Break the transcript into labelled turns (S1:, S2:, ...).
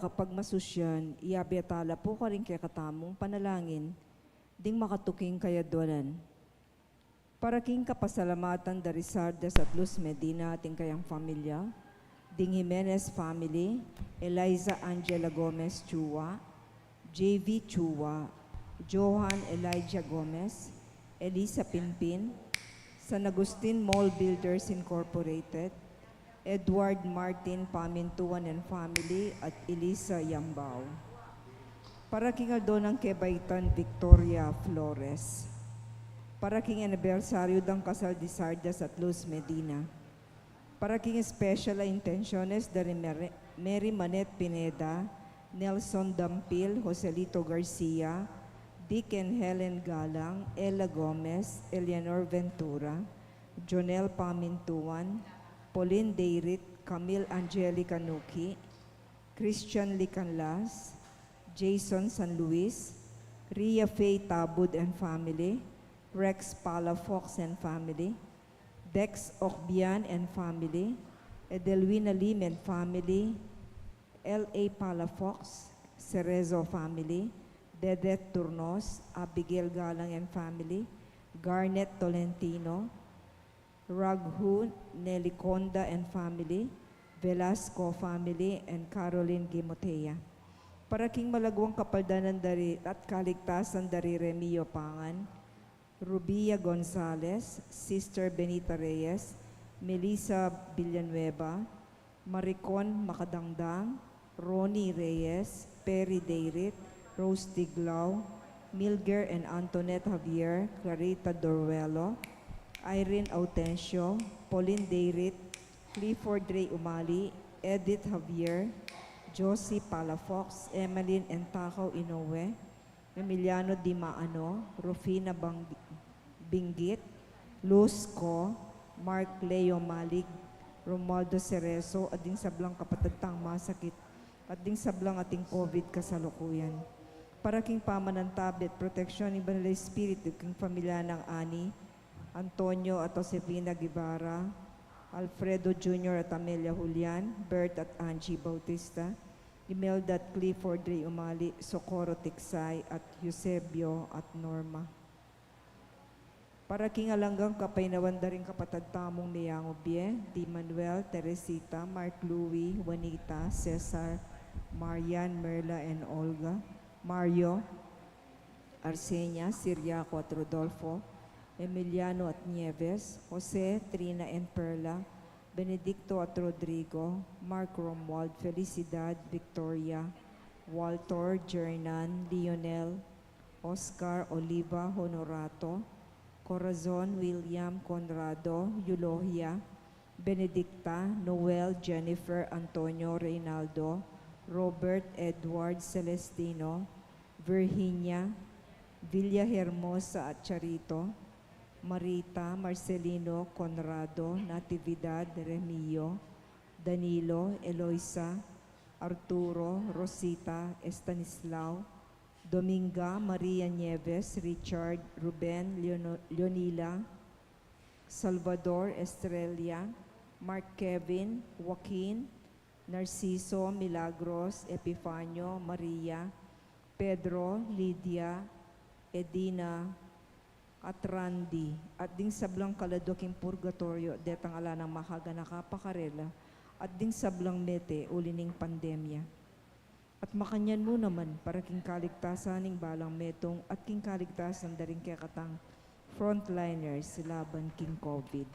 S1: kapag masusyan, iabetala po ka rin kaya katamong panalangin, ding makatuking kayadwalan. Para king kapasalamatan dari Sardes at Luz Medina ating kayang pamilya, ding Jimenez family, Eliza Angela Gomez Chua, JV Chua, Johan Elijah Gomez, Elisa Pimpin, San Agustin Mall Builders Incorporated, Edward Martin Pamintuan and Family at Elisa Yambao. Para king Aldonang Kebaitan Victoria Flores. Para king anibersaryo dang kasal di Sardas at Luz Medina. Para king special intenciones dari Mary Manet Pineda, Nelson Dampil, Joselito Garcia, Dick and Helen Galang, Ella Gomez, Eleanor Ventura, Jonel Pamintuan, Pauline Deirit, Camille Angelica Nuki, Christian Licanlas, Jason San Luis, Ria Faye Tabud and Family, Rex Palafox and Family, Dex Ocbian and Family, Edelwina Lim and Family, L.A. Palafox, Cerezo Family, Dedet Turnos, Abigail Galang and Family, Garnet Tolentino, Raghu Neliconda and Family, Velasco Family, and Caroline Gimotea. Para king malagwang kapaldanan dari at kaligtasan dari Remio Pangan, Rubia Gonzalez, Sister Benita Reyes, Melissa Villanueva, Maricon Makadangdang, Ronnie Reyes, Perry Deirit, Rose Tiglao, Milger and Antoinette Javier, Clarita Dorwelo, Irene Autencio, Pauline Deirit, Clifford Ray Umali, Edith Javier, Josie Palafox, Emeline Entakaw Inoue, Emiliano Di Maano, Rufina Binggit, Luz Co, Mark Leo Malig, Romualdo Cerezo, ading sablang kapatagtang masakit, ading sablang ating COVID kasalukuyan. Para king pamanantabit, proteksyon ni Banal Espiritu, king pamilya ng Ani, Antonio at Josefina Guevara, Alfredo Jr. at Amelia Julian, Bert at Angie Bautista, Imelda at Clifford Ray Umali, Socorro Tiksay at Eusebio at Norma. Para king alanggang kapainawan da rin kapatagtamong Niyango Bie, Di Manuel, Teresita, Mark Louie, Juanita, Cesar, Marian, Merla and Olga, Mario, Arsenia, Siriaco at Rodolfo, Emiliano at Nieves, Jose, Trina and Perla, Benedicto at Rodrigo, Mark Romuald, Felicidad, Victoria, Walter, Jernan, Lionel, Oscar, Oliva, Honorato, Corazon, William, Conrado, Eulogia, Benedicta, Noel, Jennifer, Antonio, Reynaldo, Robert, Edward, Celestino, Virginia, Villa Hermosa at Charito, Marita, Marcelino, Conrado, Natividad, Remio, Danilo, Eloisa, Arturo, Rosita, Estanislao, Dominga, Maria Nieves, Richard, Ruben, Leonila, Salvador, Estrella, Mark Kevin, Joaquin, Narciso, Milagros, Epifanio, Maria, Pedro, Lydia, Edina, at Randy, at ding sablang kaladoking purgatorio, detang ala ng makaga nakapakarela, at ding sablang mete ulining pandemya. At makanyan mo naman para king kaligtasan ng balang metong at king kaligtasan daring kaya katang frontliners laban king COVID.